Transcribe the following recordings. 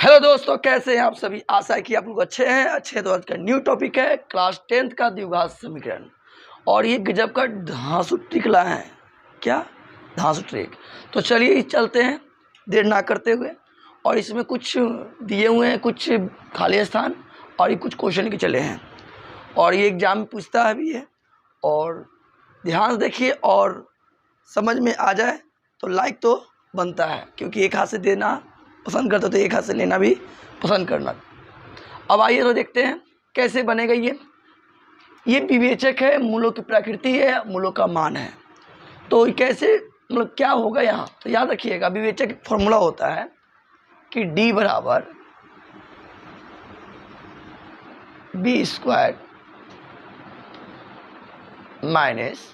Hello दोस्तों, कैसे हैं आप सभी। आशा है कि आप लोग अच्छे हैं। तो आज का न्यू टॉपिक है क्लास 10th का द्विघात समीकरण। और ये गजब का धांसू ट्रिक लाए हैं। क्या धांसू ट्रिक? तो चलिए चलते हैं देर ना करते हुए। और इसमें कुछ दिए हुए हैं, कुछ खाली स्थान, और ये कुछ क्वेश्चन के चले हैं। और ये एग्जाम में पूछता है भी है। और ध्यान से देखिए और समझ में आ जाए तो लाइक तो बनता है, क्योंकि एक हाथ से देना पसंद करते तो एक हाथ से लेना भी पसंद करना। अब आइए तो देखते हैं कैसे बनेगा ये विवेचक है, मूलों की प्रकृति है, मूलों का मान है। तो कैसे मतलब क्या होगा यहाँ, तो याद रखिएगा विवेचक फॉर्मूला होता है कि d बराबर b स्क्वायर माइनस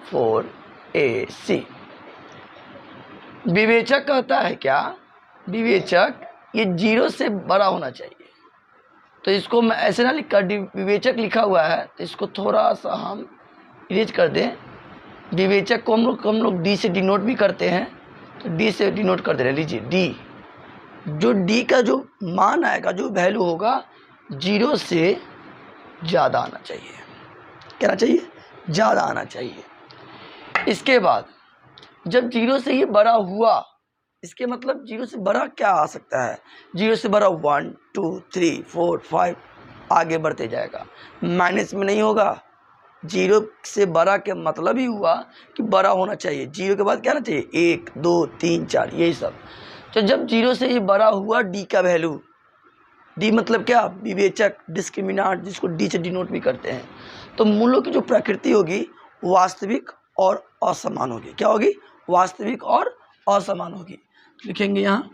4ac। विवेचक कहता है क्या, विवेचक ये 0 से बड़ा होना चाहिए। तो इसको मैं ऐसे ना लिख कर, विवेचक लिखा हुआ है तो इसको थोड़ा सा हम इरेज कर दें। विवेचक को हम लोग डी से डिनोट भी करते हैं, तो डी से डिनोट कर दे रहे। लीजिए डी, जो डी का जो मान आएगा, जो वैल्यू होगा 0 से ज़्यादा आना चाहिए। क्या आना चाहिए? ज़्यादा आना चाहिए। इसके बाद जब 0 से ये बड़ा हुआ, इसके मतलब 0 से बड़ा क्या आ सकता है? 0 से बड़ा 1 2 3 4 5 आगे बढ़ते जाएगा, माइनस में नहीं होगा। 0 से बड़ा के मतलब ही हुआ कि बड़ा होना चाहिए। 0 के बाद क्या आना चाहिए? 1 2 3 4 यही सब। तो जब 0 से ये बड़ा हुआ डी का वैल्यू, डी मतलब क्या? विवेचक, डिस्क्रिमिनांट, जिसको डी से डिनोट भी करते हैं। तो मूलों की जो प्रकृति होगी वास्तविक और असमान होगी। क्या होगी? वास्तविक और असमान होगी। लिखेंगे यहाँ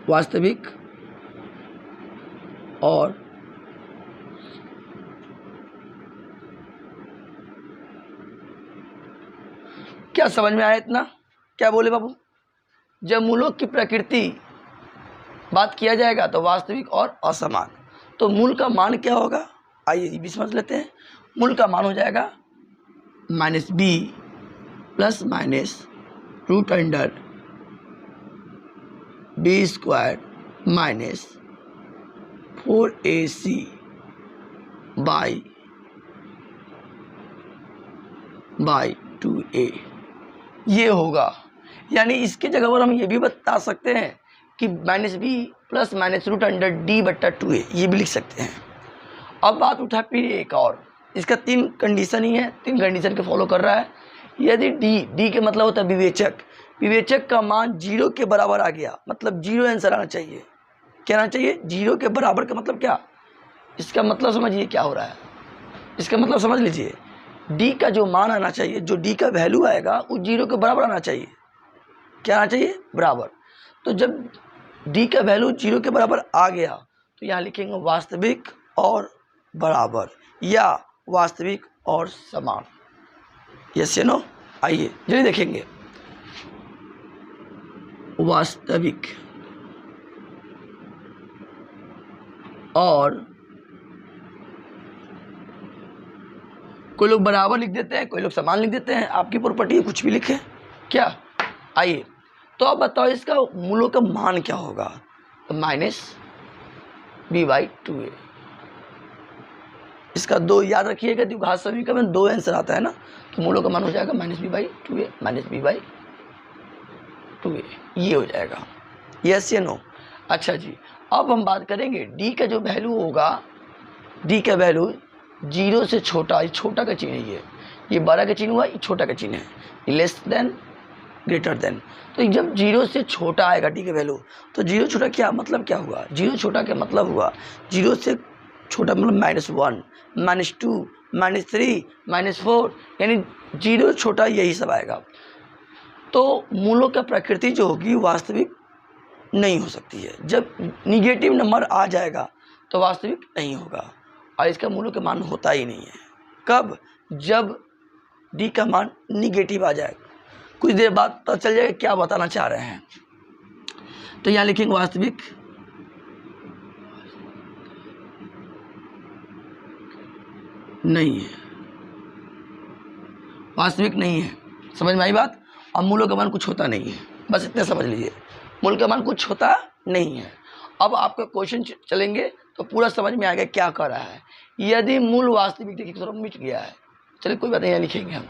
वास्तविक और क्या समझ में आया इतना? क्या बोले बाबू? जब मूलों की प्रकृति बात किया जाएगा तो वास्तविक और असमान। तो मूल का मान क्या होगा, आइए ये भी समझ लेते हैं। मूल का मान हो जाएगा -b plus minus root under b square minus 4ac by 2a। ये होगा, यानी इसकी जगह पर हम ये भी बता सकते हैं कि -b plus minus root under d बट्टा 2a, ये भी लिख सकते हैं। अब बात उठा फिर एक और, इसका 3 कंडीशन ही है, 3 कंडीशन के फॉलो कर रहा है। यदि d के मतलब होता है विवेचक, विवेचक का मान 0 के बराबर आ गया, मतलब 0 आंसर आना चाहिए। क्या आना चाहिए? 0 के बराबर का मतलब क्या? इसका मतलब समझिए क्या हो रहा है। इसका मतलब समझ लीजिए, d का जो मान आना चाहिए, जो d का वैल्यू आएगा वो 0 के बराबर आना चाहिए। क्या आना चाहिए? बराबर। तो जब d का वैल्यू 0 के बराबर आ गया तो यहाँ लिखेंगे वास्तविक और बराबर, या वास्तविक और समान। यस या नो? आइए जल्दी देखेंगे। वास्तविक और, कोई लोग बराबर लिख देते हैं, कोई लोग समान लिख देते हैं, आपकी प्रॉपर्टी है, कुछ भी लिखें। क्या? आइए तो अब बताओ इसका मूलों का मान क्या होगा। तो -b/2a। इसका 2 याद रखिएगा, द्विघात समीकरण में 2 आंसर आता है ना, तो मूलों का मान हो जाएगा -b/2a -b/2a, ये हो जाएगा। यस या नो? अच्छा जी, अब हम बात करेंगे d का जो वैल्यू होगा, d का वैल्यू 0 से छोटा, ये छोटा का चिन्ह है, ये बड़ा का चिन्ह हुआ, ये छोटा का चिन्ह है, लेस देन ग्रेटर देन। तो जब 0 से छोटा आएगा d का वैल्यू, तो 0 छोटा क्या मतलब क्या हुआ? 0 छोटा का मतलब हुआ 0 से छोटा मतलब -1 -2 -3 -4, यानी 0 छोटा, यही सब आएगा। तो मूलों का प्रकृति जो होगी वास्तविक नहीं हो सकती है। जब निगेटिव नंबर आ जाएगा तो वास्तविक नहीं होगा, और इसका मूलों का मान होता ही नहीं है। कब? जब d का मान निगेटिव आ जाएगा। कुछ देर बाद पता चल जाएगा क्या बताना चाह रहे हैं। तो यहाँ लिखेंगे वास्तविक नहीं है वास्तविक नहीं है। समझ में आई बात। अब मूलों का मान कुछ होता नहीं है, बस इतना समझ लीजिए, मूल का मान कुछ होता नहीं है। अब आपका क्वेश्चन चलेंगे तो पूरा समझ में आएगा क्या कर रहा है। यदि मूल वास्तविक, देखिए थोड़ा मिट गया है, चलिए कोई बात नहीं, यहाँ लिखेंगे हम।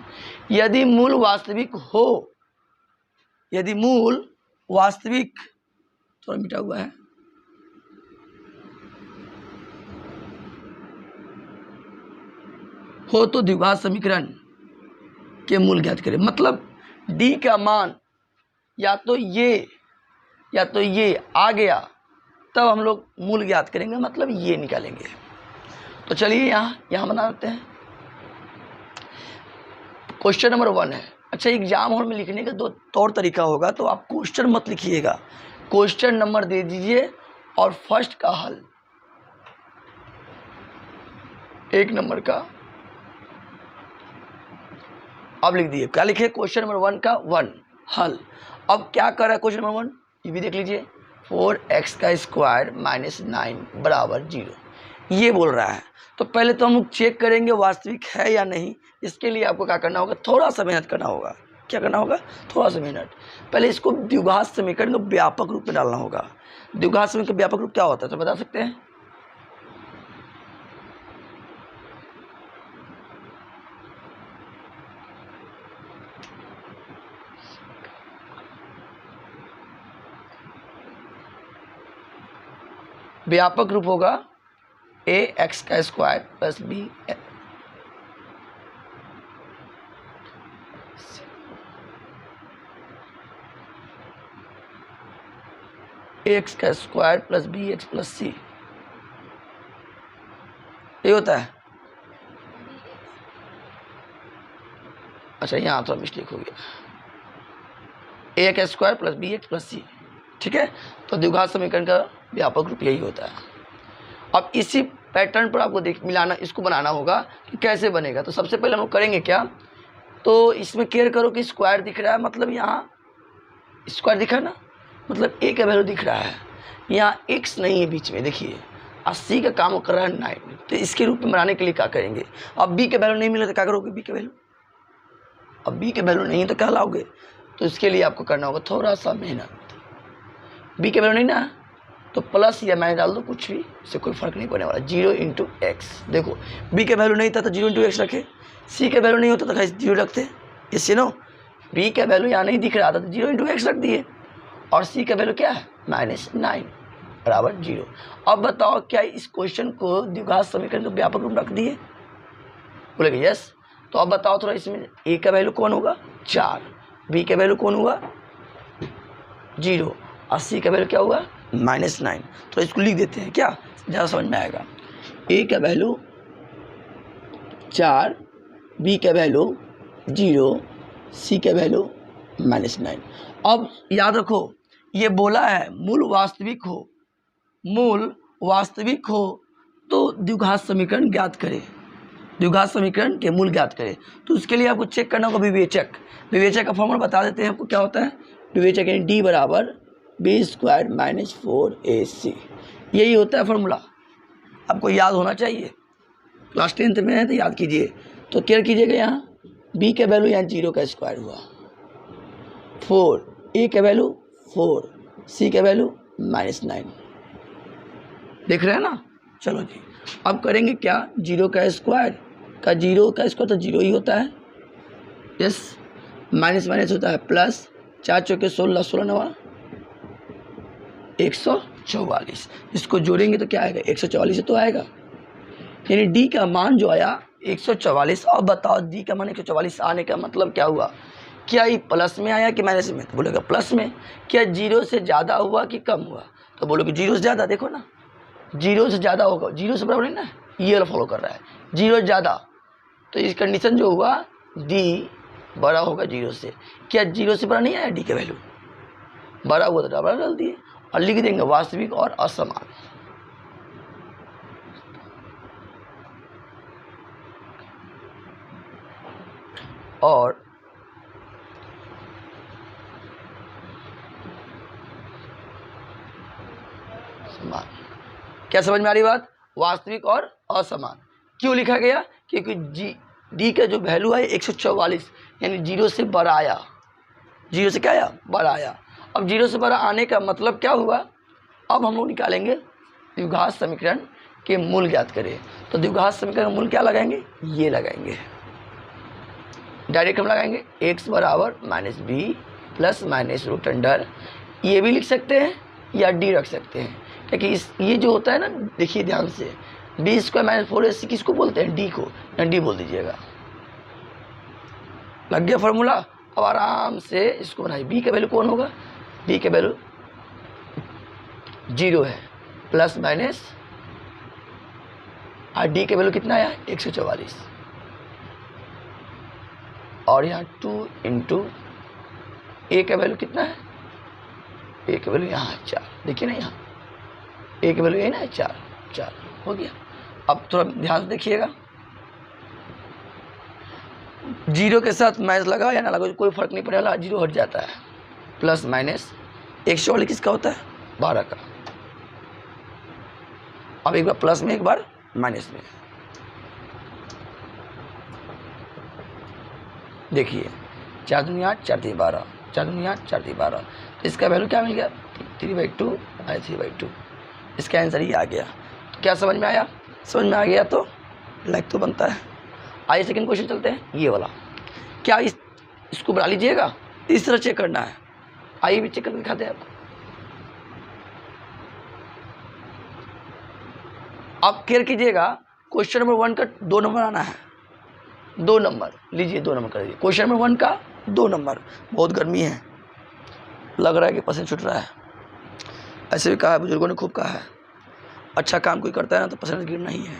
यदि मूल वास्तविक हो, यदि मूल वास्तविक, थोड़ा मिटा हुआ है, हो तो द्विघात समीकरण के मूल ज्ञात करें। मतलब डी का मान या तो ये आ गया तब हम लोग मूल ज्ञात करेंगे, मतलब ये निकालेंगे। तो चलिए यहाँ बना देते हैं। क्वेश्चन नंबर 1 है। अच्छा, एग्जाम हॉल में लिखने का 2 तौर तरीका होगा, तो आप क्वेश्चन मत लिखिएगा, क्वेश्चन नंबर दे दीजिए और फर्स्ट का हल, 1 नंबर का अब लिख दिए। क्या लिखे? क्वेश्चन नंबर 1 का 1 हल। अब क्या कर रहा है क्वेश्चन नंबर 1, ये भी देख लीजिए, 4x का स्क्वायर माइनस 9 बराबर 0, ये बोल रहा है। तो पहले तो हम लोग चेक करेंगे वास्तविक है या नहीं। इसके लिए आपको क्या करना होगा, थोड़ा सा मेहनत करना होगा। क्या करना होगा? थोड़ा सा मेहनत। पहले इसको द्विघात समीकरण को व्यापक रूप में डालना होगा। द्विघात समीकरण का व्यापक रूप क्या होता है तो बता सकते हैं? व्यापक रूप होगा ax का स्क्वायर प्लस b एक्स का square plus B X plus C, ये होता है। अच्छा, यहाँ थोड़ा मिस्टेक हो गया, ए का square plus B X plus C, ठीक है। तो द्विघात समीकरण का व्यापक रूप यही होता है। अब इसी पैटर्न पर आपको मिलाना, इसको बनाना होगा कि कैसे बनेगा। तो सबसे पहले हम लोग करेंगे क्या, तो इसमें केयर करो कि स्क्वायर दिख रहा है, मतलब यहाँ स्क्वायर दिखा ना, मतलब ए का वैल्यू दिख रहा है, यहाँ एक्स नहीं है बीच में, देखिए 80 का काम कर रहा है 9। तो इसके रूप में बनाने के लिए क्या करेंगे, अब बी का वैल्यू नहीं मिला तो क्या करोगे, बी का वैल्यू, अब बी का वैल्यू नहीं तो क्या लाओगे। तो इसके लिए आपको करना होगा थोड़ा सा मेहनत। बी का वैल्यू नहीं ना, तो प्लस या माइनस डाल दो, कुछ भी, इससे कोई फर्क नहीं पड़ने वाला। 0 इंटू एक्स, देखो बी का वैल्यू नहीं था तो 0 इंटू एक्स रखे, सी का वैल्यू नहीं होता तो 0 रखते, इससे नो बी का वैल्यू यहाँ नहीं दिख रहा था तो 0 इंटू एक्स रख दिए, और सी का वैल्यू क्या है -9 बराबर 0। अब बताओ क्या इस क्वेश्चन को द्विघात समीकरण को व्यापक रूप रख दिए, बोलेगे यस। तो अब बताओ थोड़ा, इसमें ए का वैल्यू कौन होगा 4, बी का वैल्यू कौन हुआ 0, और सी का वैल्यू क्या हुआ -9। तो इसको लिख देते हैं, क्या ज़्यादा समझ में आएगा। ए का वैल्यू 4, बी का वैल्यू 0, सी का वैल्यू -9। अब याद रखो, ये बोला है मूल वास्तविक हो तो द्विघात समीकरण ज्ञात करें, द्विघात समीकरण के मूल ज्ञात करें। तो उसके लिए आपको चेक करना होगा विवेचक का फॉर्मूला बता देते हैं आपको क्या होता है। विवेचक यानी डी बराबर बी स्क्वायर माइनस 4ac, यही होता है फॉर्मूला, आपको याद होना चाहिए। क्लास 10th में है तो याद कीजिए। तो केयर कीजिएगा, यहाँ बी का वैल्यू यहाँ 0 का स्क्वायर हुआ, 4, ए का वैल्यू 4, सी का वैल्यू -9, देख रहे हैं ना। चलो जी, अब करेंगे क्या, 0 का स्क्वायर तो 0 ही होता है, यस, माइनस होता है प्लस, 4 चौके 16, 16 नवा 144, इसको जोड़ेंगे तो क्या आएगा 144 तो आएगा, यानी डी का मान जो आया 144। अब बताओ डी का मान 144 आने का मतलब क्या हुआ, क्या ये प्लस में आया कि माइनस में, तो बोलेगा प्लस में। क्या 0 से ज़्यादा हुआ कि कम हुआ, तो बोलोगे 0 से ज़्यादा, देखो ना 0 से ज़्यादा होगा, 0 से बराबर नहीं ना, ये वाला फॉलो कर रहा है, 0 ज़्यादा, तो इस कंडीशन जो हुआ डी बड़ा होगा 0 से। क्या 0 से बड़ा नहीं आया डी का वैल्यू, बड़ा हुआ तो बड़ा डाल दिए, और लिख देंगे वास्तविक और असमान। और समान, क्या समझ में आ रही बात, वास्तविक और असमान। क्यों लिखा गया, क्योंकि डी का जो वैल्यू है 144, यानी 0 से बड़ा आया, 0 से क्या आया, बड़ा आया। अब 0 से बड़ा आने का मतलब क्या हुआ, अब हम लोग निकालेंगे द्विघात समीकरण के मूल ज्ञात करें। तो द्विघात समीकरण का मूल क्या लगाएंगे, ये लगाएंगे, डायरेक्ट हम लगाएंगे x बराबर minus b plus minus root under, ये भी लिख सकते हैं या डी रख सकते हैं, क्योंकि ये जो होता है ना, देखिए ध्यान से, बी स्क्वायर माइनस 4ac किसको बोलते हैं, डी को, या डी बोल दीजिएगा। लग गया फॉर्मूला। अब आराम से इसको बनाइए, बी का वैल्यू कौन होगा, बी का वैल्यू 0 है, प्लस माइनस, और डी का वैल्यू कितना आया 144, और यहाँ 2 इंटू ए का वैल्यू कितना है, ए का वैल्यू यहाँ है 4, देखिए ना यहाँ ए का वैल्यू ये ना है 4 हो गया। अब थोड़ा ध्यान से देखिएगा, 0 के साथ माइनस लगा या ना लगा कोई फर्क नहीं पड़ने वाला, 0 हट जाता है, प्लस माइनस 144 किसका होता है, 12 का। अब एक बार प्लस में एक बार माइनस में, देखिए 4 दूनी 8, 4 3 12, 4 दूनी 8, 4 3 12, तो इसका वैल्यू क्या मिल गया 3/2 और 3/2, इसका आंसर ये आ गया। तो क्या समझ में आया, समझ में आ गया तो लाइक तो बनता है। आइए सेकंड क्वेश्चन चलते हैं, ये वाला, क्या इसको बना लीजिएगा, इस तरह चेक करना है, आइए भी चेक करके दिखाते हैं आपको। आप केयर कीजिएगा, क्वेश्चन नंबर 1 का 2 नंबर आना है, 2 नंबर लीजिए, 2 नंबर कर दीजिए। क्वेश्चन नंबर 1 का 2 नंबर, बहुत गर्मी है, लग रहा है कि पसीना छूट रहा है, ऐसे भी कहा है बुजुर्गों ने, खूब कहा है, अच्छा काम कोई करता है ना तो पसीना गिरना ही है,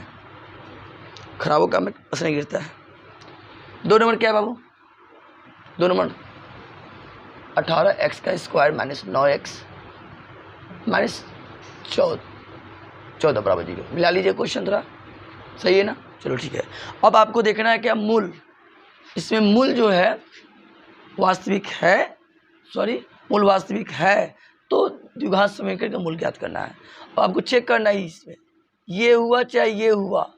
खराबों काम में पसीना गिरता है। 2 नंबर क्या है बाबू, 2 नंबर 18x का स्क्वायर माइनस 9x माइनस 14 बराबर 0, मिला लीजिए क्वेश्चन थोड़ा, सही है ना, चलो ठीक है। अब आपको देखना है क्या मूल, इसमें मूल जो है वास्तविक है, मूल वास्तविक है, तो द्विघात समीकरण का मूल ज्ञात करना है। अब आपको चेक करना है इसमें, ये हुआ चाहे ये हुआ,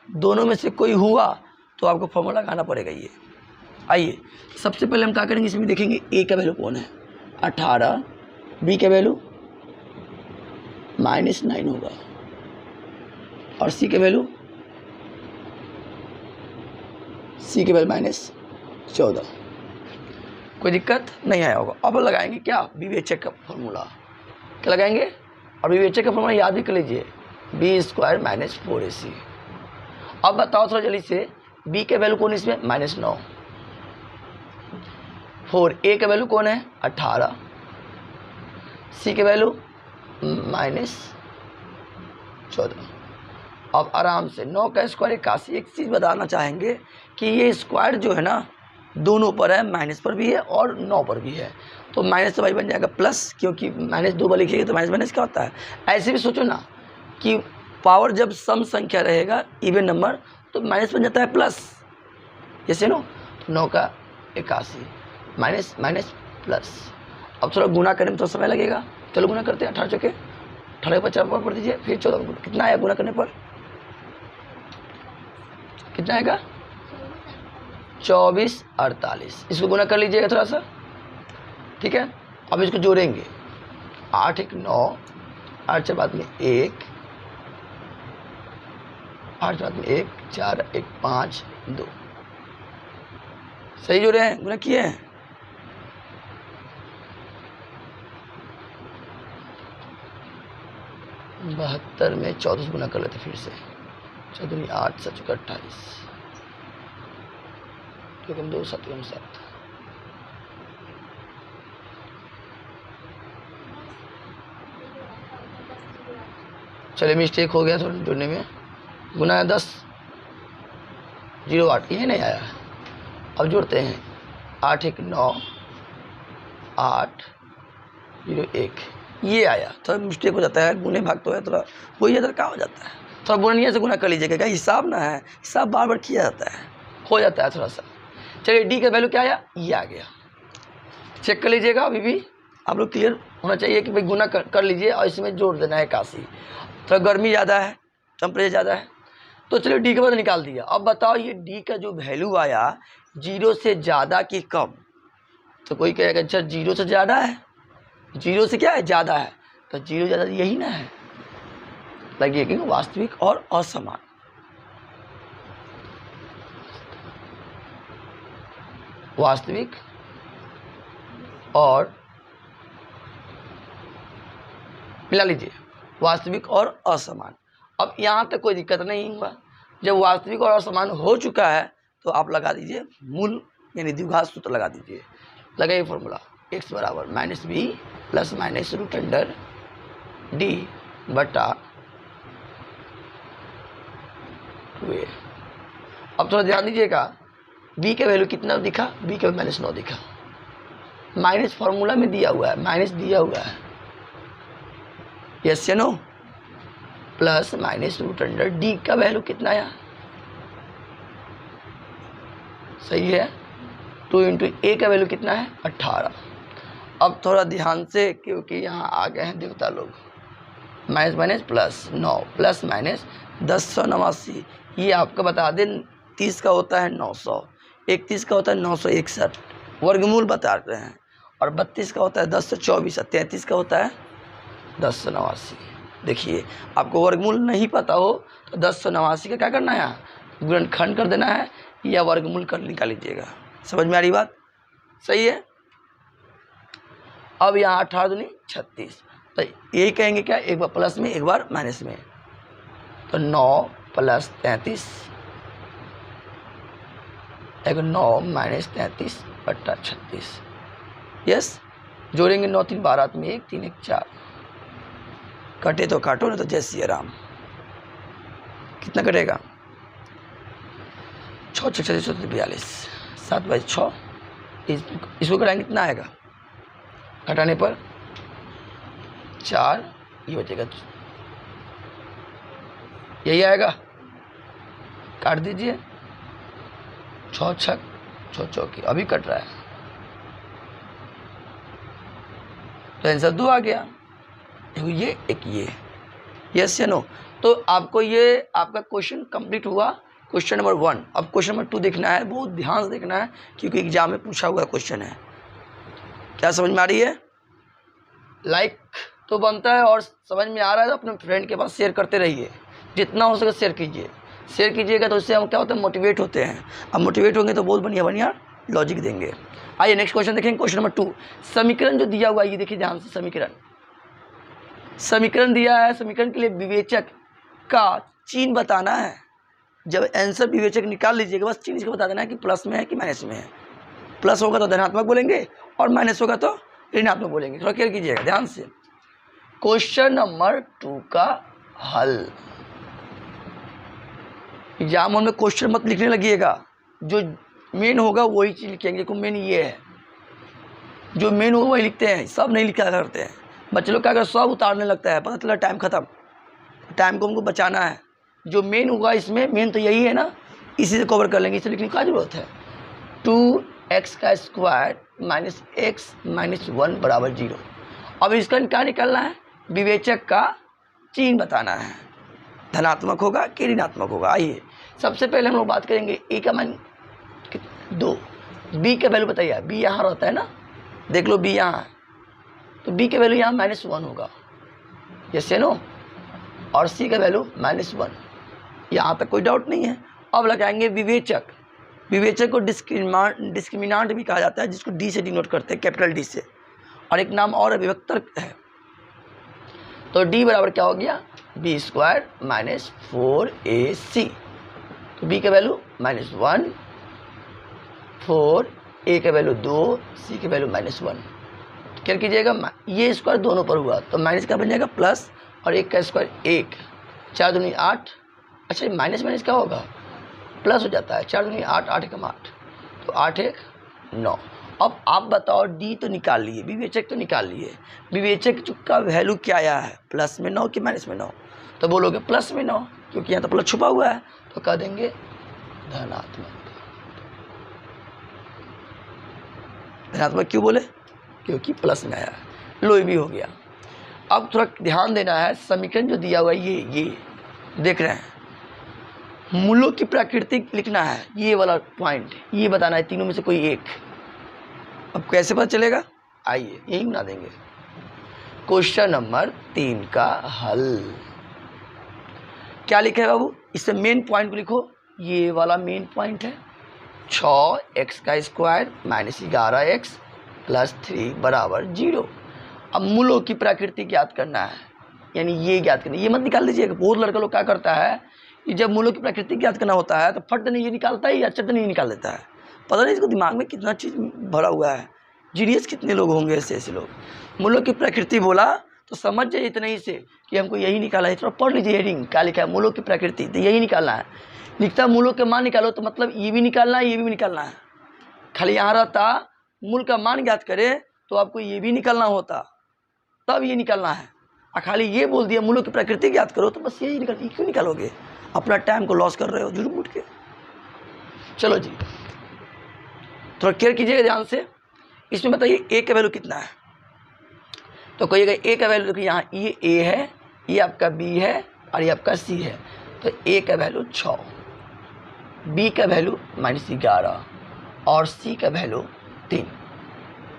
दोनों में से कोई हुआ तो आपको फॉर्मूला लगाना पड़ेगा ये। आइए सबसे पहले हम क्या करेंगे, इसमें देखेंगे ए का वैल्यू कौन है 18, बी का वैल्यू -9 होगा, और सी का वैल्यू -14, कोई दिक्कत नहीं आया होगा। अब लगाएंगे क्या, विवेचक का फॉर्मूला, क्या लगाएंगे, और विवेचक का फॉर्मूला याद भी कर लीजिए, बी स्क्वायर माइनस 4ac। अब बताओ थोड़ा जल्दी से, बी का वैल्यू कौन है इसमें -9, 4, ए का वैल्यू कौन है 18, सी का वैल्यू -14। अब आराम से 9 का स्क्वायर 81। एक चीज़ बताना चाहेंगे कि ये स्क्वायर जो है ना दोनों पर है, माइनस पर भी है और 9 पर भी है, तो माइनस तो भाई बन जाएगा प्लस, क्योंकि माइनस 2 बार लिखिएगा तो माइनस क्या होता है। ऐसे भी सोचो ना कि पावर जब सम संख्या रहेगा इवन नंबर तो माइनस बन जाता है प्लस, जैसे नो 9 का 81 माइनस माइनस प्लस। अब थोड़ा गुना करने में थोड़ा समय लगेगा, चलो गुना करते हैं, 18 चौके 18 पर 4 पढ़ दीजिए, फिर 14 कितना आया गुना करने पर, कितना आएगा 24 48, इसको गुना कर लीजिएगा थोड़ा सा, ठीक है। अब इसको जोड़ेंगे, 8 1 9, 8 4 बाद में 1, 8 बाद में 1, 4 1 5 2, सही जोड़े हैं, गुना किए हैं। बहत्तर में 14 गुना कर लेते फिर से, 14 8 7 28, तो 2 7 7। चलिए मिस्टेक हो गया थोड़ा जोड़ने में, गुना है 10 0 8, ये नहीं आया। अब जोड़ते हैं, 8 1 9 8 0 1, ये आया। थोड़ा मिस्टेक हो जाता है, गुने भाग तो है थोड़ा हो ही जाता है, क्या हो जाता है, थोड़ा गुणनीय से गुना कर लीजिएगा, क्या हिसाब ना है, हिसाब बार बार किया जाता है, हो जाता है थोड़ा सा। चलिए डी का वैल्यू क्या आया, ये आ गया, चेक कर लीजिएगा। अभी भी आप लोग क्लियर होना चाहिए कि भाई गुना कर लीजिए और इसमें जोड़ देना है 81। थोड़ा गर्मी ज़्यादा है, टेम्परेचर ज़्यादा है, तो चलिए डी का पता निकाल दिया। अब बताओ ये डी का जो वैल्यू आया 0 से ज़्यादा कि कम, तो कोई कहेगा अच्छा 0 से ज़्यादा है, 0 से क्या है ज़्यादा है, तो 0 ज़्यादा यही ना है, लगिए कि वास्तविक और असमान। वास्तविक और मिला लीजिए, वास्तविक और असमान। अब यहाँ तक कोई दिक्कत नहीं हुआ। जब वास्तविक और असमान हो चुका है तो आप लगा दीजिए मूल यानी द्विघात सूत्र लगा दीजिए। लगाइए फॉर्मूला, x बराबर minus b plus minus root under d बटा 2a। अब थोड़ा ध्यान दीजिएगा, b का वैल्यू कितना दिखा, b का माइनस 9 दिखा, माइनस फार्मूला में दिया हुआ है, माइनस दिया हुआ है, यस या no, plus minus root under d का वैल्यू कितना है, सही है, 2 इंटू ए का वैल्यू कितना है 18। अब थोड़ा ध्यान से, क्योंकि यहाँ आ गए हैं देवता लोग, minus minus plus 9 plus minus 1089, ये आपको बता दें 30 का होता है 900, 31 का होता है 961, वर्गमूल बताते हैं, और 32 का होता है 1024, 33 का होता है 1089। देखिए आपको वर्गमूल नहीं पता हो तो 1089 का क्या करना है, गुणनखंड कर देना है या वर्गमूल कर निकाल लीजिएगा। समझ में आ रही बात, सही है। अब यहाँ 18 दूनी 36, तो यही कहेंगे क्या, एक बार प्लस में एक बार माइनस में, तो 9 प्लस 33, एक 9 माइनस 33 बट्टा 36, यस। जोड़ेंगे 9 3 12 में 1 3 1 4, कटे तो काटो ना तो जय सिया राम। कितना कटेगा 6 6 36 42, 7 बाई 6, इसको कराएंगे कितना आएगा, घटाने पर 4, ये बचेगा, यही आएगा, काट दीजिए, 6 6 6 चौकी, अभी कट रहा है, तो आंसर 2 आ गया, ये एक ये, यस या नो। तो आपको ये आपका क्वेश्चन कंप्लीट हुआ, क्वेश्चन नंबर 1। अब क्वेश्चन नंबर 2 देखना है, बहुत ध्यान से देखना है क्योंकि एग्जाम में पूछा हुआ क्वेश्चन है। क्या समझ में आ रही है, लाइक तो बनता है, और समझ में आ रहा है तो अपने फ्रेंड के पास शेयर करते रहिए, जितना हो सके शेयर कीजिए, शेयर कीजिएगा तो उससे हम क्या होता है, मोटिवेट होते हैं। अब मोटिवेट होंगे तो बहुत बढ़िया बढ़िया लॉजिक देंगे। आइए नेक्स्ट क्वेश्चन देखेंगे, क्वेश्चन नंबर 2। समीकरण जो दिया हुआ है ये देखिए ध्यान से, समीकरण दिया है, समीकरण के लिए विवेचक का चिन्ह बताना है। जब आंसर विवेचक निकाल लीजिएगा बस चिन्ह इसको बता देना है कि प्लस में है कि माइनस में है। प्लस होगा तो धनात्मक बोलेंगे और माइनस होगा तो ऋणात्मक बोलेंगे। थोड़ा क्लियर कीजिएगा ध्यान से। क्वेश्चन नंबर 2 का हल। एग्जाम में क्वेश्चन मत लिखने लगिएगा, जो मेन होगा वही चीज लिखेंगे। देखो मेन ये है, जो मेन होगा वही लिखते हैं, सब नहीं लिखा करते हैं बच्चे लोग। क्या अगर सब उतारने लगता है पता चला टाइम खत्म, टाइम को हमको बचाना है। जो मेन होगा इसमें, मेन तो यही है ना, इसी से कवर कर लेंगे, इसे लिखने की क्या जरूरत है। 2x का स्क्वायर माइनस एक्स माइनस 1 बराबर 0। अब इसका क्या निकालना है, विवेचक का चिन्ह बताना है, धनात्मक होगा कि ऋणात्मक होगा। आइए सबसे पहले हम लोग बात करेंगे ए का मान 2, बी का वैल्यू बताइए। बी यहाँ रहता है ना, देख लो बी यहाँ है, तो बी का वैल्यू यहाँ -1 होगा, यस या नो, और सी का वैल्यू -1, यहाँ तक कोई डाउट नहीं है। अब लगाएंगे विवेचक। विवेचक को डिस्क्रिमिनांट भी कहा जाता है, जिसको डी से डिनोट करते हैं, कैपिटल डी से, और एक नाम और अभिव्यक्तर है। तो डी बराबर क्या हो गया, बी स्क्वायर माइनस 4ac। तो बी का वैल्यू -1, 4, ए का वैल्यू 2, सी का वैल्यू -1। क्या कीजिएगा, ये स्क्वायर दोनों पर हुआ तो माइनस का बन जाएगा प्लस, और 1 का स्क्वायर 1, 4 दूनी 8। अच्छा माइनस माइनस क्या होगा, प्लस हो जाता है, 4 दूनी 8, 8 एकम 8, तो 8 1 9। अब आप बताओ, डी तो निकाल लिए, विवेचक तो निकाल लिए, विवेचक का वैल्यू क्या आया है, प्लस में 9 कि माइनस में 9। तो बोलोगे प्लस में 9, क्योंकि यहाँ तो प्लस छुपा हुआ है, तो कह देंगे धनात्मक। धनात्मक क्यों बोले, क्योंकि प्लस में आया, लो भी हो गया। अब थोड़ा ध्यान देना है, समीकरण जो दिया हुआ है ये देख रहे हैं, मूलों की प्रकृति लिखना है, ये वाला पॉइंट, ये बताना है तीनों में से कोई एक। अब कैसे पता चलेगा, आइए यही बना देंगे। क्वेश्चन नंबर 3 का हल क्या लिखा है बाबू, इससे मेन पॉइंट को लिखो, ये वाला मेन पॉइंट है। 6x का स्क्वायर माइनस 11x प्लस 3 बराबर 0। अब मूलों की प्रकृति ज्ञात करना है, यानी ये ज्ञात करना, ये मत निकाल दीजिएगा। बहुत लड़का लोग क्या करता है कि जब मूलों की प्रकृति ज्ञात करना होता है तो फट नहीं ये निकालता है या चट नहीं निकाल देता है। पता नहीं इसको दिमाग में कितना चीज़ भरा हुआ है, जीनियस कितने लोग होंगे ऐसे ऐसे लोग। मूलों की प्रकृति बोला तो समझ जाइए इतना ही से कि हमको यही निकाला है। थोड़ा पढ़ लीजिए हेडिंग क्या लिखा है, मूलों की प्रकृति, तो यही निकालना है। लिखता मूलों के मान निकालो तो मतलब ये भी निकालना है, ये भी निकालना है। खाली यहाँ रहता मूल का मान ज्ञात करे तो आपको ये भी निकालना होता, तब ये निकालना है। और खाली ये बोल दिया मूलों की प्रकृति ज्ञात करो तो बस यही निकाल, ये क्यों निकालोगे, अपना टाइम को लॉस कर रहे हो झूठ मूठ के। चलो जी थोड़ा केयर कीजिएगा ध्यान से। इसमें बताइए ए का वैल्यू कितना है, तो कहिएगा ए का वैल्यू देखिए यहाँ ये ए है, ये आपका बी है और ये आपका सी है। तो ए का वैल्यू 6, बी का वैल्यू -11 और सी का वैल्यू 3।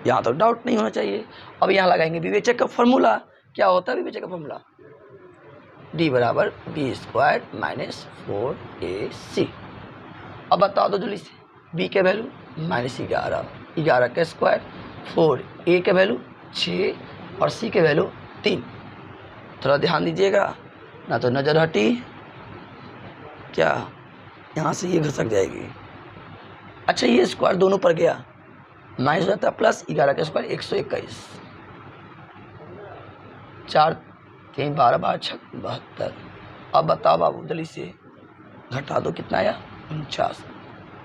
यहाँ तो डाउट नहीं होना चाहिए। अब यहाँ लगाएंगे विवेचक का फॉर्मूला। क्या होता है विवेचक का फॉर्मूला, d बराबर बी स्क्वायर माइनस 4ac। अब बता दो जल्दी से, b का वैल्यू -11, 11 का स्क्वायर 4, a का वैल्यू 6 और c का वैल्यू 3। थोड़ा ध्यान दीजिएगा ना तो नज़र हटी क्या, यहाँ से ये घसक जाएगी। अच्छा ये स्क्वायर दोनों पर गया, माइनस हो जाता है प्लस, 11 का स्क्वायर 121, 4 3 12 12 6 72। अब बताओ बाबू जल्दी से घटा दो, कितना आया 49।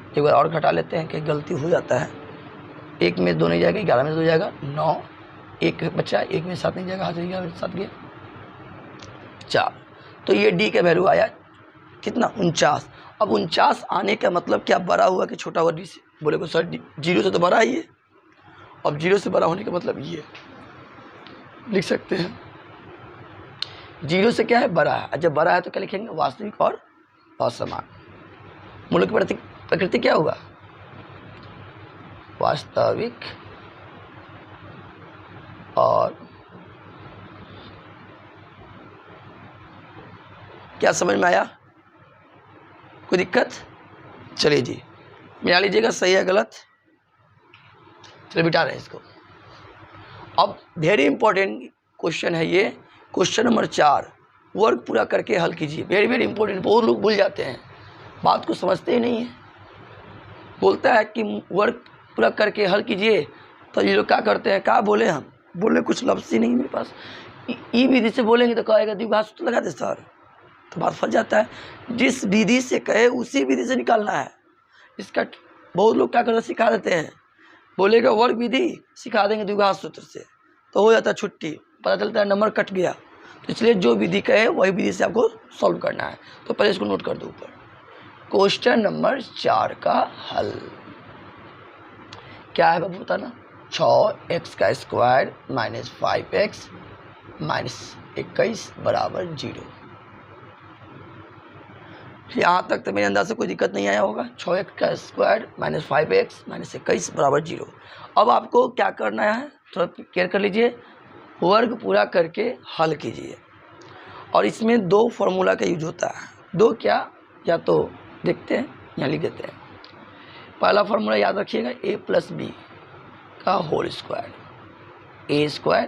एक बार और घटा लेते हैं कि गलती हो जाता है, एक में 2 नहीं जाएगा, 11 में 2 जाएगा 9, एक बच्चा एक में 7 नहीं जाएगा, हाथ 11 में 7 गया 4। तो ये डी का वैल्यू आया कितना 49। अब 49 आने का मतलब क्या, बड़ा हुआ कि छोटा हुआ डी से, बोले को सर 0 से तो बड़ा ही है। अब 0 से बड़ा होने का मतलब ये लिख सकते हैं, 0 से क्या है बड़ा है, जब बड़ा है तो क्या लिखेंगे वास्तविक और असमान। मूलों की प्रकृति क्या होगा, वास्तविक और क्या समझ में आया, कोई दिक्कत। चलिए जी मिला लीजिएगा सही है गलत, चलिए बिठा रहे हैं इसको। अब वेरी इंपॉर्टेंट क्वेश्चन है ये, क्वेश्चन नंबर 4, वर्ग पूरा करके हल कीजिए। वेरी वेरी इंपॉर्टेंट, बहुत लोग भूल जाते हैं, बात को समझते ही नहीं है। बोलता है कि वर्ग पूरा करके हल कीजिए, तो ये लोग क्या करते हैं, क्या बोले हम, बोलने कुछ लफ्ज़ ही नहीं मेरे पास। ई विधि से बोलेंगे तो कहेगा द्विघात सूत्र लगा दे सर, तो बात फंस जाता है। जिस विधि से कहे उसी विधि से निकालना है। इसका बहुत लोग क्या करते हैं, सिखा देते हैं, बोलेगा वर्ग विधि सिखा देंगे द्विघात सूत्र से, तो हो जाता है छुट्टी, पता चलता है नंबर कट गया। तो इसलिए जो विधि कहे वही विधि से आपको सॉल्व करना है। तो पहले इसको नोट कर दो ऊपर। क्वेश्चन नंबर 4 का हल क्या है बाबू बताना, 6x का स्क्वायर माइनस 5x माइनस 21 बराबर 0। यहाँ तक तो मेरे अंदाज से कोई दिक्कत नहीं आया होगा। 6x का स्क्वायर माइनस 5x माइनस 21 बराबर 0। अब आपको क्या करना है, थोड़ा केयर कर लीजिए, वर्ग पूरा करके हल कीजिए। और इसमें 2 फॉर्मूला का यूज होता है। 2 क्या, या तो देखते हैं यहाँ लिख देते हैं। पहला फॉर्मूला याद रखिएगा, a प्लस बी का whole square, a square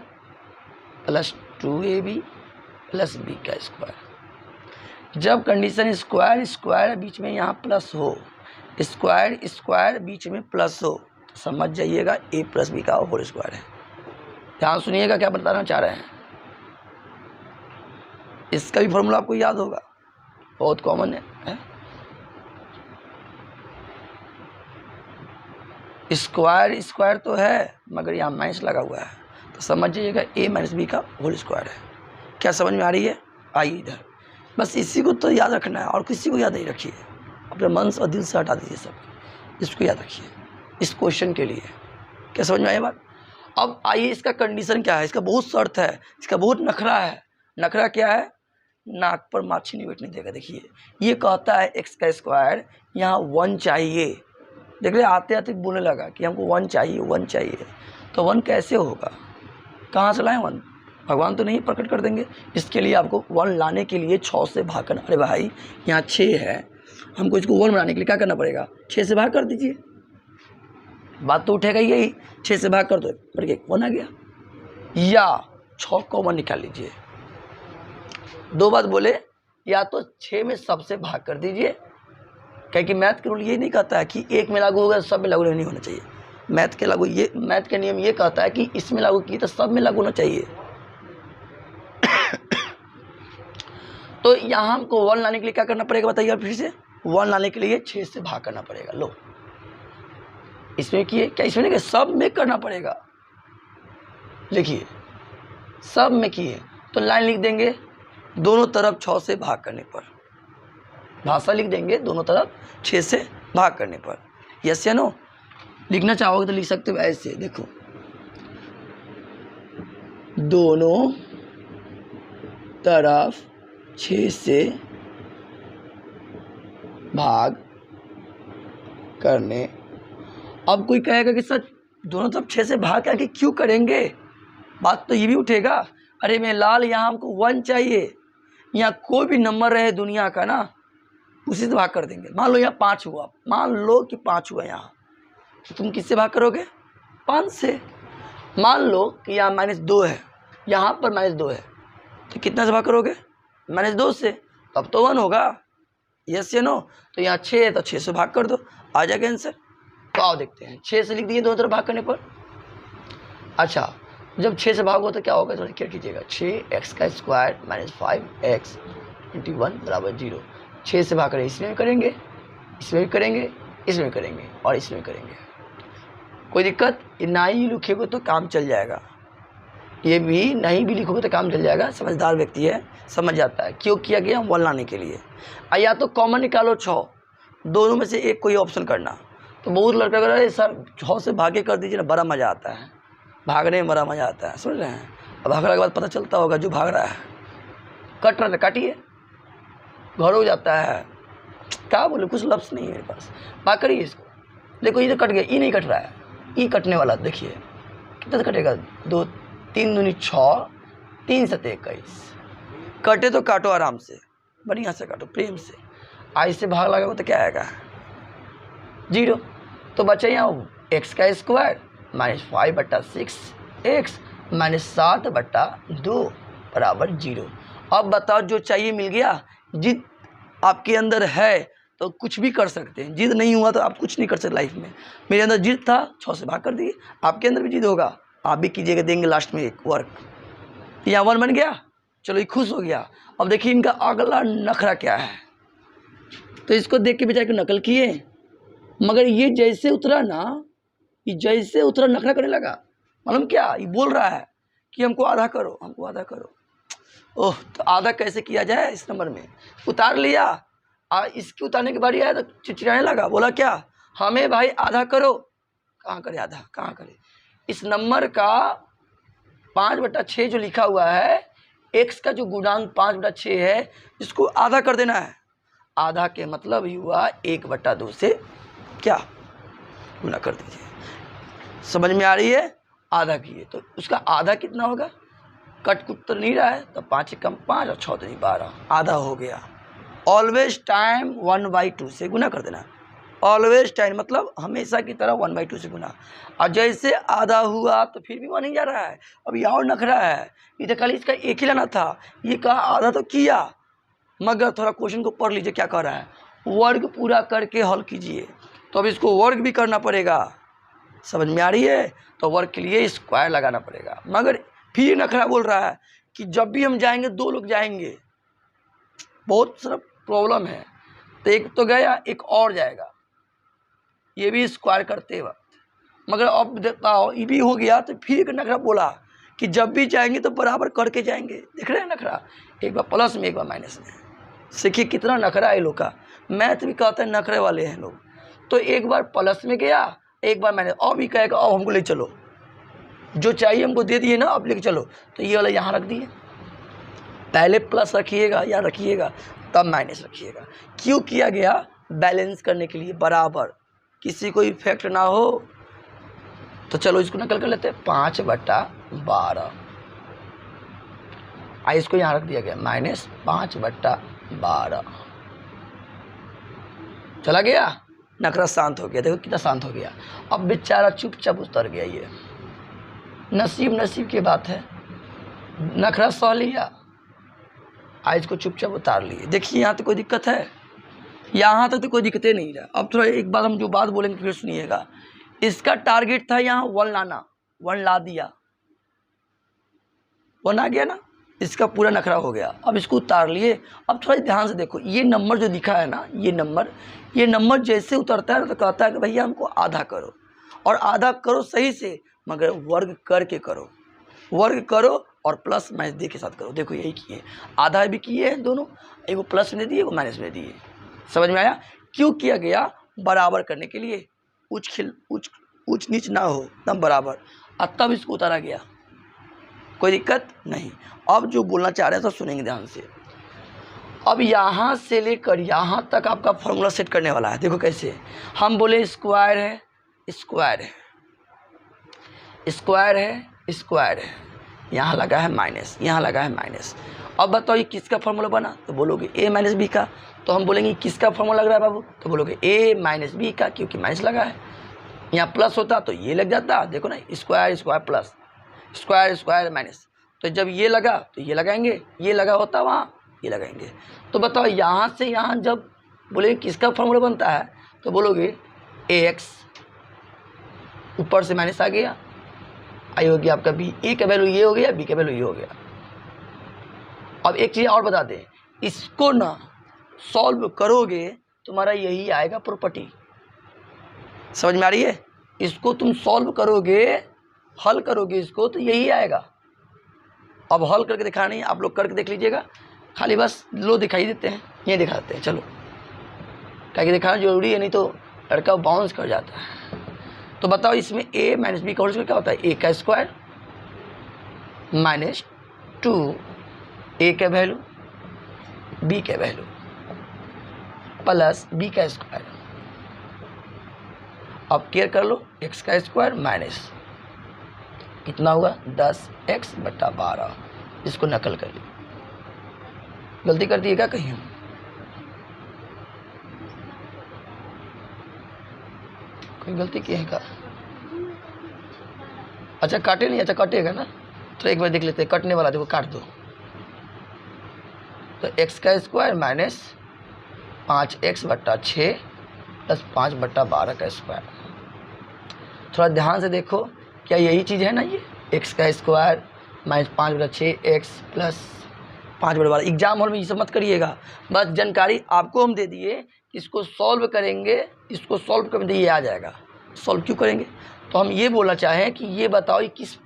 plus 2ab plus b का स्क्वायर। जब कंडीशन स्क्वायर स्क्वायर बीच में यहाँ प्लस हो, स्क्वायर स्क्वायर बीच में प्लस हो, तो समझ जाइएगा a प्लस बी का होल स्क्वायर है। ध्यान सुनिएगा क्या बताना चाह रहे हैं। इसका भी फॉर्मूला आपको याद होगा, बहुत कॉमन है। स्क्वायर स्क्वायर तो है मगर यहाँ माइनस लगा हुआ है, तो समझ जाइएगा a माइनस बी का होल स्क्वायर है। क्या समझ में आ रही है, आइए इधर, बस इसी को तो याद रखना है और किसी को याद नहीं रखिए, अपने मन और दिल से हटा दीजिए सब, इसको याद रखिए इस क्वेश्चन के लिए। क्या समझ में आई बात। अब आइए इसका कंडीशन क्या है, इसका बहुत शर्त है, इसका बहुत नखरा है। नखरा क्या है, नाक पर माछी नहीं बैठने देगा। देखिए ये कहता है एक्स का स्क्वायर, यहाँ 1 चाहिए। देख रहे आते आते बोलने लगा कि हमको 1 चाहिए, 1 चाहिए। तो 1 कैसे होगा, कहाँ से लाएं 1? भगवान तो नहीं प्रकट कर देंगे। इसके लिए आपको 1 लाने के लिए 6 से भाग करना। अरे भाई यहाँ 6 है, हमको इसको 1 बनाने के लिए क्या करना पड़ेगा, 6 से भाग कर दीजिए। बात तो उठेगा यही, 6 से भाग कर दो, करके 1 आ गया। या 6 को 1 निकाल लीजिए। 2 बात बोले, या तो 6 में सबसे भाग कर दीजिए, क्योंकि मैथ के रूल ये नहीं कहता है कि एक में लागू होगा सब में लागू नहीं होना चाहिए। मैथ के नियम ये कहता है कि इसमें लागू किए तो सब में लागू होना चाहिए। तो यहाँ हमको 1 लाने के लिए क्या करना पड़ेगा बताइए फिर से। 1 लाने के लिए 6 से भाग करना पड़ेगा। लो इसमें किए क्या, इसमें नहीं, सब में करना पड़ेगा। लिखिए सब में किए तो लाइन लिख देंगे दोनों तरफ 6 से भाग करने पर, भाषा लिख देंगे दोनों तरफ 6 से भाग करने पर। यस या नो? लिखना चाहोगे तो लिख सकते हो ऐसे, देखो दोनों तरफ 6 से भाग करने। अब कोई कहेगा कि सर दोनों तरफ 6 से भाग करके क्यों करेंगे, बात तो ये भी उठेगा। अरे मैं लाल, यहाँ हमको 1 चाहिए, यहाँ कोई भी नंबर रहे दुनिया का ना, उसी से भाग कर देंगे। मान लो यहाँ 5 हुआ, मान लो कि 5 हुआ यहाँ, तो तुम किससे भाग करोगे, 5 से। मान लो कि यहाँ -2 है, यहाँ पर -2 है, तो कितना से भाग करोगे, -2 से, तब तो 1 होगा। यस या नो? तो यहाँ 6 है तो 6 से भाग कर दो, आ जाएगा आंसर। तो आओ देखते हैं, 6 से लिख दिए दोनों तरफ भाग करने पर। अच्छा जब 6 से भागो तो क्या होगा, थोड़ा क्या कीजिएगा, 6x का स्क्वायर -5x × 1 = 0। 6 से भाग करें, इसमें भी करेंगे, इसमें भी करेंगे, इसमें भी करेंगे और इसमें करेंगे। कोई दिक्कत ना ही लिखोगे तो काम चल जाएगा, ये भी नहीं भी लिखोगे तो काम चल जाएगा। समझदार व्यक्ति है, समझ जाता है क्यों किया गया 1 लाने के लिए। या तो कॉमन निकालो 6, दोनों में से एक कोई ऑप्शन करना। तो बहुत लड़का कह रहा है सर 6 से भागे कर दीजिए ना, बड़ा मज़ा आता है, भागने में बड़ा मज़ा आता है। सुन रहे हैं? अब भागने के बाद पता चलता होगा जो भाग रहा है कट रहा है, काटिए, घर हो जाता है। क्या बोले, कुछ लफ्ज़ नहीं है मेरे पास। भाग करिए इसको, देखो ये तो कट गया, ये नहीं कट रहा है, ये कटने वाला। देखिए कितना से कटेगा, 2 3 दूनी 6, 3 7 21। कटे तो काटो आराम से, बढ़िया से काटो, प्रेम से। आज से भाग लगाओ तो क्या आएगा, 0। तो बचा यहाँ x का स्क्वायर -5/6 x -7/2 = 0। अब बताओ जो चाहिए मिल गया। जिद आपके अंदर है तो कुछ भी कर सकते हैं, जिद नहीं हुआ तो आप कुछ नहीं कर सकते लाइफ में। मेरे अंदर जिद था, 6 से भाग कर दिए, आपके अंदर भी जिद होगा, आप भी कीजिएगा, देंगे लास्ट में एक वर्क। यहाँ 1 बन गया, चलो ये खुश हो गया। अब देखिए इनका अगला नखरा क्या है, तो इसको देख के बेचारे को नकल किए, मगर ये जैसे उतरा ना, ये जैसे उतरा नखरा करने लगा। मालूम क्या, ये बोल रहा है कि हमको आधा करो, हमको आधा करो। ओह, तो आधा कैसे किया जाए, इस नंबर में उतार लिया। इसकी उतारने की बारी आया तो चिड़चिड़ाने लगा, बोला क्या, हमें भाई आधा करो। कहाँ करे आधा, कहाँ करे। इस नंबर का 5/6 जो लिखा हुआ है, x का जो गुणांक 5/6 है, इसको आधा कर देना है। आधा के मतलब ही हुआ 1/2 से क्या गुना कर दीजिए। समझ में आ रही है? आधा किए तो उसका आधा कितना होगा, कट कुट तो नहीं रहा है, तो 5 कम 5 और 6 3 12, आधा हो गया। ऑलवेज टाइम 1/2 से गुना कर देना। ऑलवेज टाइम मतलब हमेशा की तरह 1/2 से गुना। और जैसे आधा हुआ तो फिर भी 1 नहीं जा रहा है, अब ये और नखरा है। ये तो खाली इसका एक ही लाना था, ये कहा आधा तो किया, मगर थोड़ा क्वेश्चन को पढ़ लीजिए क्या कह रहा है, वर्ग पूरा करके हल कीजिए। तो अब इसको वर्ग भी करना पड़ेगा। समझ में आ रही है? तो वर्ग के लिए स्क्वायर लगाना पड़ेगा। मगर फिर नखरा बोल रहा है कि जब भी हम जाएंगे 2 लोग जाएंगे, बहुत सारा प्रॉब्लम है। तो एक तो गया, एक और जाएगा, ये भी स्क्वायर करते वक्त। मगर अब बताओ ये भी हो गया, तो फिर एक नखरा बोला कि जब भी जाएंगे तो बराबर करके जाएंगे। देख रहे हैं नखरा, एक बार प्लस में एक बार माइनस में। सीखिए कितना नखरा है लोग का। मैथ भी कहते हैं नखरे वाले हैं लोग। तो एक बार प्लस में गया, एक बार माइनस। अब भी कहेगा अब हमको ले चलो, जो चाहिए हमको दे दिए ना, अब लेके चलो। तो ये वाला यहाँ रख दिए, पहले प्लस रखिएगा या रखिएगा तब माइनस रखिएगा। क्यों किया गया? बैलेंस करने के लिए, बराबर, किसी को इफेक्ट ना हो। तो चलो इसको नकल कर लेते हैं, 5/12। इसको यहाँ रख दिया गया -5/12। चला गया, नखरा शांत हो गया। देखो कितना शांत हो गया। अब बेचारा चुपचाप उतर गया। ये नसीब की बात है, नखरा सह लिया, इसको चुपचाप उतार लिए। देखिए यहाँ तो कोई दिक्कत है, यहाँ तक तो कोई दिक्कतें नहीं है। अब थोड़ा एक बार हम जो बात बोलेंगे फिर सुनिएगा। इसका टारगेट था यहाँ 1 लाना, 1 ला दिया, 1 आ गया ना, इसका पूरा नखरा हो गया। अब इसको उतार लिए। अब थोड़ा ध्यान से देखो, ये नंबर जो दिखा है ना, ये नंबर जैसे उतरता है तो कहता है कि भैया हमको आधा करो, और आधा करो सही से, मगर वर्ग करके करो, वर्ग करो और प्लस माइनस दे के साथ करो। देखो यही किए, आधा भी किए हैं दोनों, एगो प्लस में दिए, एगो माइनस में दिए। समझ में आया? क्यों किया गया? बराबर करने के लिए, ऊंच नीच ना हो, तब बराबर, और तब इसको उतारा गया। कोई दिक्कत नहीं। अब जो बोलना चाह रहे हैं सब सुनेंगे ध्यान से। अब यहाँ से लेकर यहाँ तक आपका फॉर्मूला सेट करने वाला है। देखो कैसे, हम बोले स्क्वायर है, स्क्वायर है, स्क्वायर है, स्क्वायर है, यहाँ लगा है माइनस, यहाँ लगा है माइनस। अब बताओ ये किसका फॉर्मूला बना? तो बोलोगे a माइनस बी का। तो हम बोलेंगे किसका फॉर्मूला लग रहा है बाबू? तो बोलोगे a माइनस बी का, क्योंकि माइनस लगा है। यहाँ प्लस होता तो ये लग जाता, देखो ना, square square plus, square square minus. तो जब ये लगा तो ये लगाएंगे, ये लगा होता वहाँ, ये लगाएंगे। तो बताओ यहाँ से यहाँ जब बोलेंगे किसका फॉर्मूला बनता है, तो बोलोगे ax, ऊपर से माइनस आ गया, आई हो गया आपका b, a का वैल्यू ये हो गया, b का वैल्यू ये हो गया। अब एक चीज़ और बता दें, इसको ना सॉल्व करोगे तुम्हारा यही आएगा प्रॉपर्टी। समझ में आ रही है? इसको तुम सॉल्व करोगे, हल करोगे इसको, तो यही आएगा। अब हल करके दिखाना नहीं, आप लोग करके देख लीजिएगा, खाली बस लो दिखाई देते हैं, ये दिखाते हैं। चलो, क्या दिखाना जरूरी है, नहीं तो लड़का बाउंस कर जाता है। तो बताओ इसमें a माइनस बी का होल स्क्वायर क्या होता है? a का स्क्वायर माइनस 2 a का वैल्यू, b का वैल्यू, प्लस b का स्क्वायर। अब केयर कर लो, x का स्क्वायर माइनस कितना हुआ? 10x/12। इसको नकल कर ली। गलती कर दिए क्या कहीं? कोई गलती की है क्या? अच्छा काटे नहीं, अच्छा कटेगा ना, तो एक बार देख लेते हैं। कटने वाला देखो, काट दो। तो x का स्क्वायर माइनस 5x/6 प्लस 5/12 का स्क्वायर। थोड़ा ध्यान से देखो, क्या यही चीज़ है ना? ये x का square minus 5/6x plus 5/12। Exam hall में ये सब मत करिएगा, बस जानकारी आपको हम दे दिए। इसको सॉल्व करेंगे, इसको सॉल्व करके ये आ जाएगा। सॉल्व क्यों करेंगे? तो हम ये बोलना चाहें कि ये बताओ ये किस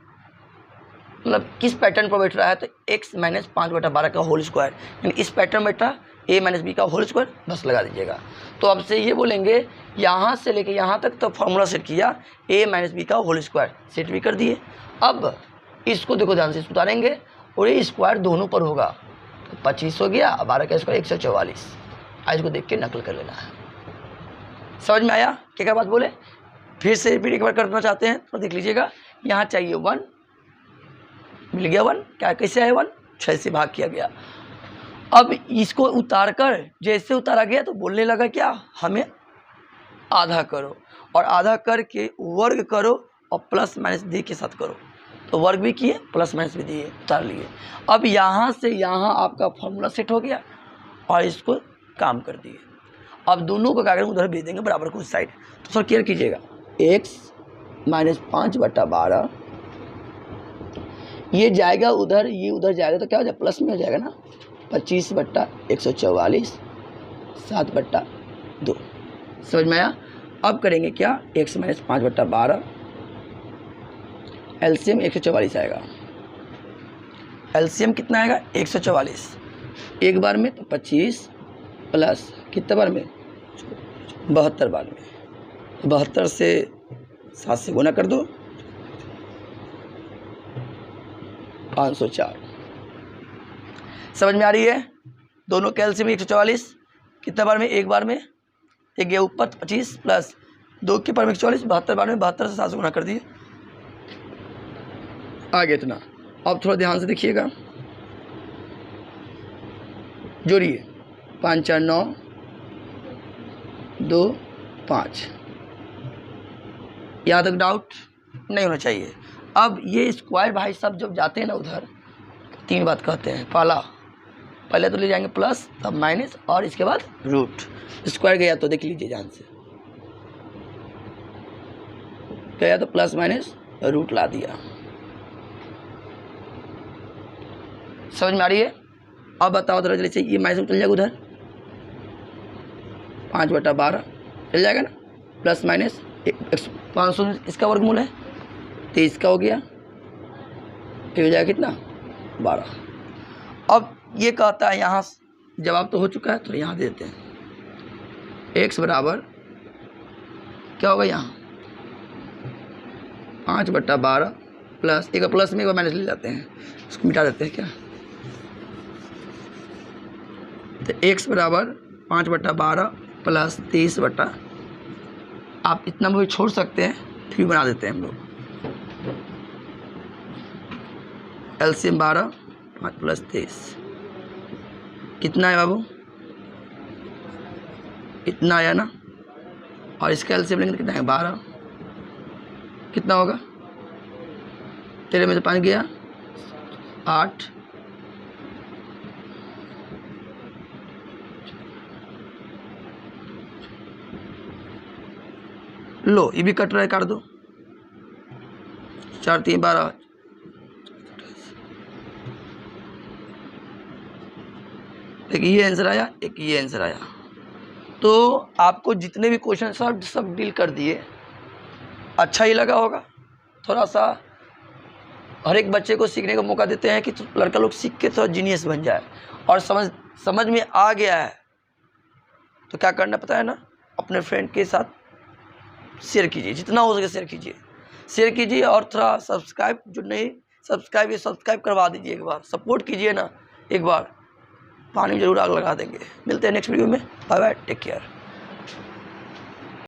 मतलब किस पैटर्न पर बैठ रहा है। तो x माइनस 5/12 का होल स्क्वायर, यानी इस पैटर्न में बैठ रहा a माइनस बी का होल स्क्वायर, बस लगा दीजिएगा। तो अब से ये बोलेंगे यहाँ से लेके यहाँ तक तो फॉर्मूला सेट किया, a माइनस बी का होल स्क्वायर सेट भी कर दिए। अब इसको देखो ध्यान से, इसको उतारेंगे और ये स्क्वायर दोनों पर होगा, तो 25 हो गया। 12 का स्क्वायर 144। आज को देख के नकल कर लेना है। समझ में आया क्या बात बोले? फिर से रिपीट एक बार करना चाहते हैं तो देख लीजिएगा। यहाँ चाहिए 1, मिल गया 1। क्या कैसे आया 1? 6 से भाग किया गया। अब इसको उतार कर जैसे उतारा गया तो बोलने लगा क्या? हमें आधा करो, और आधा करके वर्ग करो और प्लस माइनस दे के साथ करो। तो वर्ग भी किए, प्लस माइनस भी दिए, उतार लिए। अब यहाँ से यहाँ आपका फॉर्मूला सेट हो गया और इसको काम कर दिए। अब दोनों को कागज उधर भेज देंगे बराबर को उस साइड। तो सर केयर कीजिएगा, x माइनस 5/12 ये जाएगा उधर, ये उधर जाएगा तो क्या हो जाएगा? प्लस में हो जाएगा ना। 25/144 7/2। समझ में आया? अब करेंगे क्या? x माइनस 5/12 एलसीएम 144 आएगा। एलसीएम कितना आएगा? 144। एक बार में तो 25 प्लस कितने बार में? 72 बार में। 72 से 7 से गुना कर दो, 504। समझ में आ रही है? दोनों के एलसीएम 144 कितना बार में? एक बार में। एक गया ऊपर 25 प्लस 2 के पावर में 144, 72 बार में 72 से 7 से गुना कर दिए, आ गया इतना। अब थोड़ा ध्यान से देखिएगा, जोड़िए 5 4 9 2 5। यहाँ तक डाउट नहीं होना चाहिए। अब ये स्क्वायर भाई साहब जब जाते हैं ना उधर, 3 बात कहते हैं। पहले तो ले जाएंगे प्लस, तब माइनस, और इसके बाद रूट। स्क्वायर गया तो देख लीजिए ध्यान से, गया तो प्लस माइनस रूट ला दिया। समझ में आ रही है? अब बताओ जरा जल्दी से, ये माइनस चल जाएगा उधर, 5/12 चल जाएगा ना, प्लस माइनस 500 इसका वर्गमूल है, 23 का हो गया, ये हो जाएगा कितना? 12। अब ये कहता है, यहाँ जवाब तो हो चुका है, तो यहाँ देते हैं x बराबर क्या होगा यहाँ 5/12 प्लस, एक प्लस में एक बार माइनस ले जाते हैं, उसको मिटा देते हैं क्या, तो x बराबर 5/12 प्लस 23 आप इतना भी छोड़ सकते हैं, फिर बना देते हैं हम लोग। एलसीएम 12, 5 प्लस 23 कितना है बाबू? इतना आया ना, और इसका एलसीएम लेंगे कितना है? 12। कितना होगा? 13 में से 5 गया 8, लो ये भी कट रहा है, काट दो, 4 3 12। एक ये आंसर आया, एक ये आंसर आया। तो आपको जितने भी क्वेश्चन सब डील कर दिए, अच्छा ही लगा होगा। थोड़ा सा हर एक बच्चे को सीखने का मौका देते हैं कि लड़का लोग सीख के थोड़ा जीनियस बन जाए, और समझ में आ गया है तो क्या करना पता है ना, अपने फ्रेंड के साथ शेयर कीजिए, जितना हो सके शेयर कीजिए, और थोड़ा सब्सक्राइब जो नहीं सब्सक्राइब करवा दीजिए, एक बार सपोर्ट कीजिए ना, एक बार पानी में जरूर आग लगा देंगे। मिलते हैं नेक्स्ट वीडियो में, बाय बाय, टेक केयर।